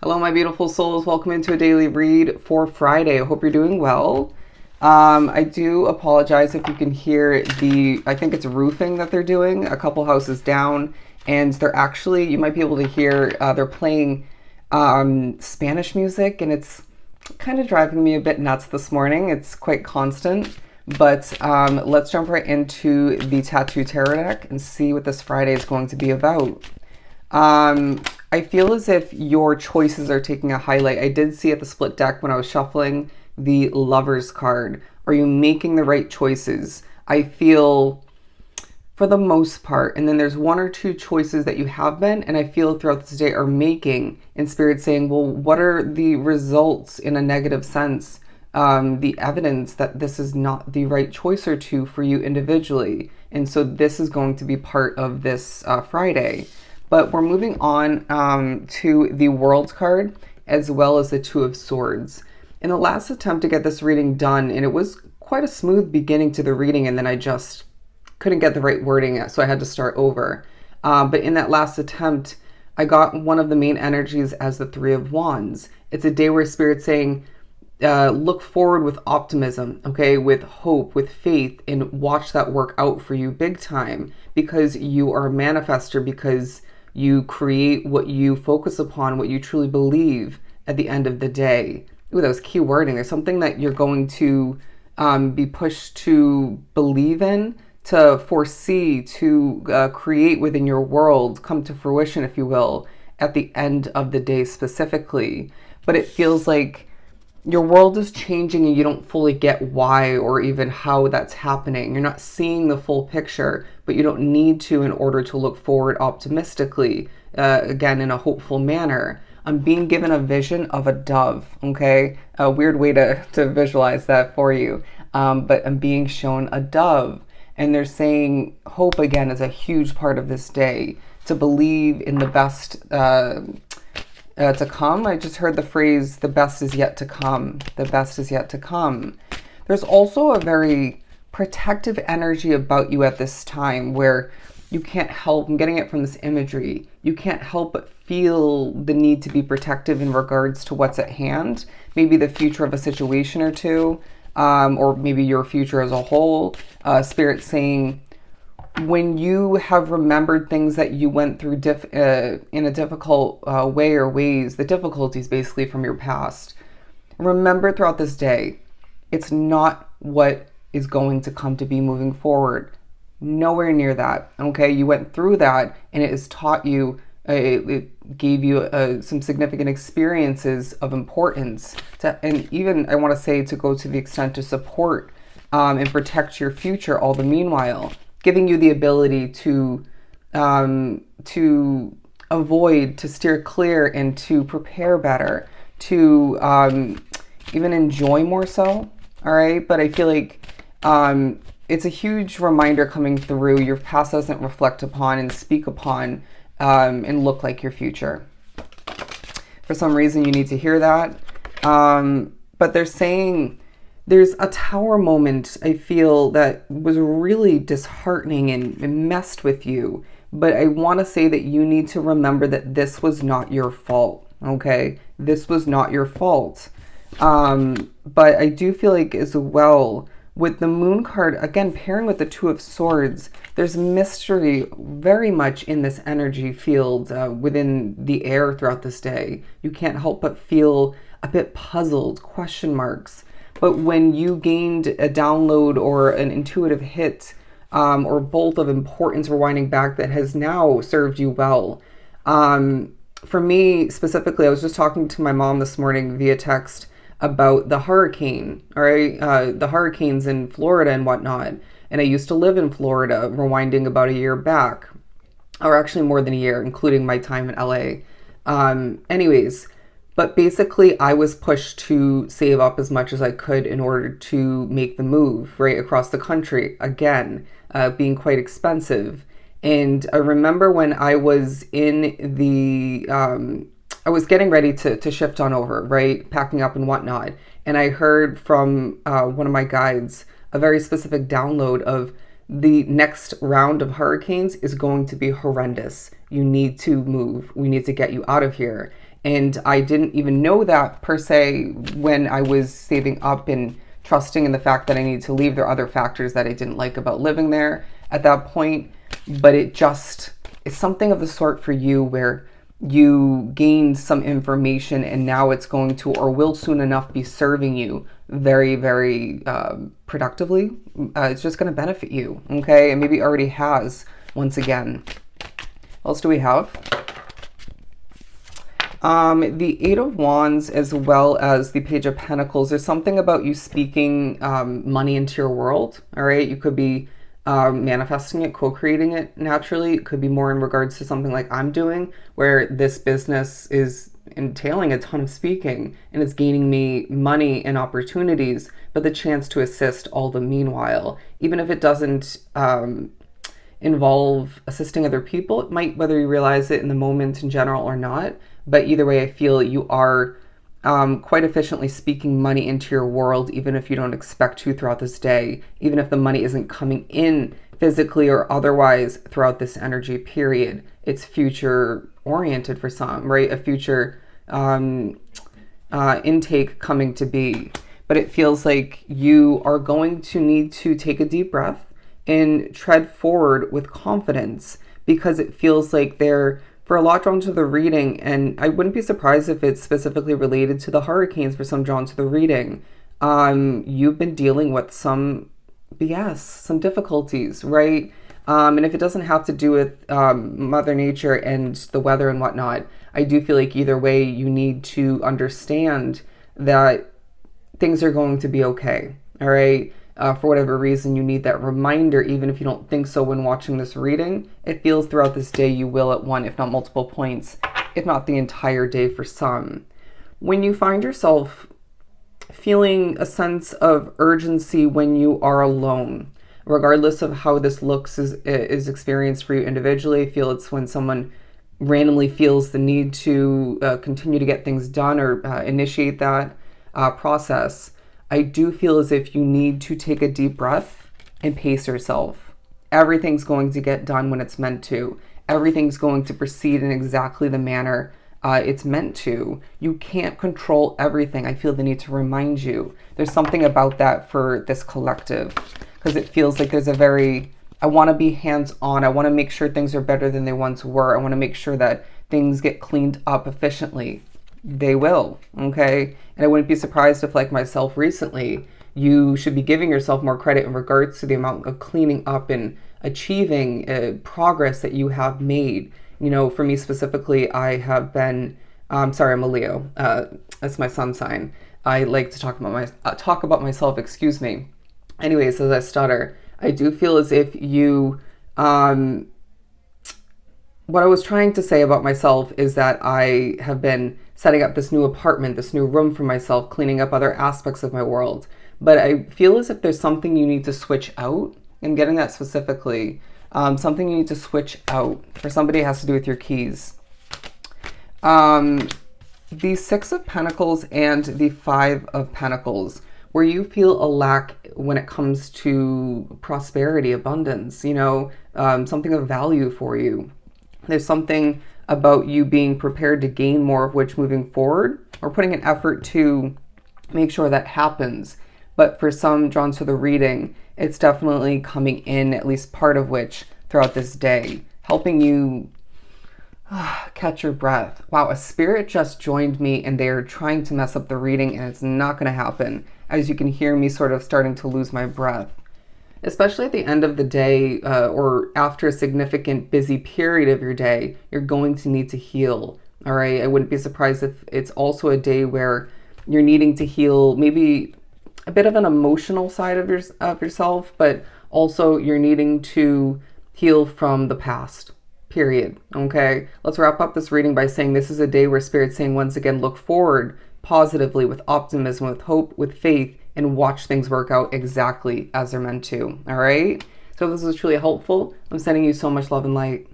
Hello, my beautiful souls. Welcome into a daily read for Friday. I hope you're doing well. I do apologize if you can hear I think it's roofing that they're doing a couple houses down, and they're actually, you might be able to hear, they're playing Spanish music, and it's kind of driving me a bit nuts this morning. It's quite constant, but let's jump right into the Tattoo Tarot deck and see what this Friday is going to be about. I feel as if your choices are taking a highlight. I did see at the split deck when I was shuffling the Lover's card. Are you making the right choices? I feel for the most part, and then there's one or two choices that you have been, and I feel throughout this day are making, in spirit saying, well, what are the results in a negative sense? The evidence that this is not the right choice or two for you individually. And so this is going to be part of this Friday. But we're moving on to the World card, as well as the Two of Swords. In the last attempt to get this reading done, and it was quite a smooth beginning to the reading, and then I just couldn't get the right wording, so I had to start over. But in that last attempt, I got one of the main energies as the Three of Wands. It's a day where Spirit's saying, look forward with optimism, okay, with hope, with faith, and watch that work out for you big time, because you are a manifester, because you create what you focus upon, what you truly believe at the end of the day. Ooh, that was key wording. There's something that you're going to be pushed to believe in, to foresee, to create within your world, come to fruition, if you will, at the end of the day specifically. But it feels like your world is changing and you don't fully get why or even how that's happening. You're not seeing the full picture, but you don't need to in order to look forward optimistically, again, in a hopeful manner. I'm being given a vision of a dove, okay? A weird way to visualize that for you. But I'm being shown a dove, and they're saying hope, again, is a huge part of this day. To believe in the best to come. I just heard the phrase, the best is yet to come. The best is yet to come. There's also a very protective energy about you at this time where you can't help, I'm getting it from this imagery, you can't help but feel the need to be protective in regards to what's at hand. Maybe the future of a situation or two, or maybe your future as a whole. Spirit saying, when you have remembered things that you went through in a difficult way or ways, the difficulties basically from your past, remember throughout this day, it's not what is going to come to be moving forward. Nowhere near that, okay? You went through that, and it has taught you, it gave you some significant experiences of importance, and even, I want to say, to go to the extent to support and protect your future all the meanwhile, giving you the ability to avoid, to steer clear, and to prepare better, to even enjoy more so, all right? But I feel like it's a huge reminder coming through. Your past doesn't reflect upon and speak upon and look like your future. For some reason, you need to hear that. But they're saying, there's a tower moment, I feel, that was really disheartening and messed with you. But I want to say that you need to remember that this was not your fault, okay? This was not your fault. But I do feel like as well, with the Moon card, again, pairing with the Two of Swords, there's mystery very much in this energy field within the air throughout this day. You can't help but feel a bit puzzled, question marks. But when you gained a download or an intuitive hit or bolt of importance rewinding back that has now served you well. For me specifically, I was just talking to my mom this morning via text about the hurricane, all right? The hurricanes in Florida and whatnot. And I used to live in Florida, rewinding about a year back, or actually more than a year, including my time in LA. Anyways, but basically, I was pushed to save up as much as I could in order to make the move right across the country, again, being quite expensive. And I remember when I was in I was getting ready to shift on over, right, packing up and whatnot. And I heard from one of my guides a very specific download of the next round of hurricanes is going to be horrendous. You need to move. We need to get you out of here. And I didn't even know that per se when I was saving up and trusting in the fact that I needed to leave. There are other factors that I didn't like about living there at that point. But it's something of the sort for you where you gained some information and now it's going to, or will soon enough, be serving you very, very productively. It's just going to benefit you, okay? And maybe already has, once again. What else do we have? The Eight of Wands as well as the Page of Pentacles. There's something about you speaking money into your world, all right? You could be manifesting it, co-creating it naturally. It could be more in regards to something like I'm doing, where this business is entailing a ton of speaking and it's gaining me money and opportunities, but the chance to assist all the meanwhile. Even if it doesn't involve assisting other people, it might, whether you realize it in the moment in general or not. But either way, I feel you are quite efficiently speaking money into your world, even if you don't expect to throughout this day, even if the money isn't coming in physically or otherwise throughout this energy period. It's future oriented for some, right? A future intake coming to be. But it feels like you are going to need to take a deep breath and tread forward with confidence, because it feels like for a lot drawn to the reading, and I wouldn't be surprised if it's specifically related to the hurricanes for some drawn to the reading. You've been dealing with some BS, some difficulties, right? And if it doesn't have to do with Mother Nature and the weather and whatnot, I do feel like either way, you need to understand that things are going to be okay, all right? For whatever reason, you need that reminder, even if you don't think so when watching this reading. It feels throughout this day you will at one, if not multiple points, if not the entire day for some. When you find yourself feeling a sense of urgency when you are alone, regardless of how this looks is experienced for you individually, I feel it's when someone randomly feels the need to continue to get things done or initiate that process. I do feel as if you need to take a deep breath and pace yourself. Everything's going to get done when it's meant to. Everything's going to proceed in exactly the manner it's meant to. You can't control everything. I feel the need to remind you. There's something about that for this collective, because it feels like there's I want to be hands-on. I want to make sure things are better than they once were. I want to make sure that things get cleaned up efficiently. They will, okay? And I wouldn't be surprised if, like myself recently, you should be giving yourself more credit in regards to the amount of cleaning up and achieving progress that you have made. You know, for me specifically, I have been, sorry, I'm a Leo. That's my sun sign. I like to talk about myself, excuse me. Anyways, as I stutter, I do feel as if you, what I was trying to say about myself is that I have been setting up this new apartment, this new room for myself, cleaning up other aspects of my world. But I feel as if there's something you need to switch out. I'm getting that specifically. Something you need to switch out. For somebody, it has to do with your keys. The Six of Pentacles and the Five of Pentacles, where you feel a lack when it comes to prosperity, abundance, you know, something of value for you. There's something about you being prepared to gain more of which moving forward, or putting an effort to make sure that happens. But for some drawn to the reading, it's definitely coming in, at least part of which, throughout this day, helping you catch your breath. Wow, a spirit just joined me and they're trying to mess up the reading, and it's not going to happen. As you can hear me sort of starting to lose my breath. Especially at the end of the day or after a significant busy period of your day, you're going to need to heal. All right. I wouldn't be surprised if it's also a day where you're needing to heal maybe a bit of an emotional side of yourself, but also you're needing to heal from the past. Period. Okay. Let's wrap up this reading by saying this is a day where Spirit's saying once again, look forward positively with optimism, with hope, with faith, and watch things work out exactly as they're meant to. All right. So if this was truly helpful, I'm sending you so much love and light.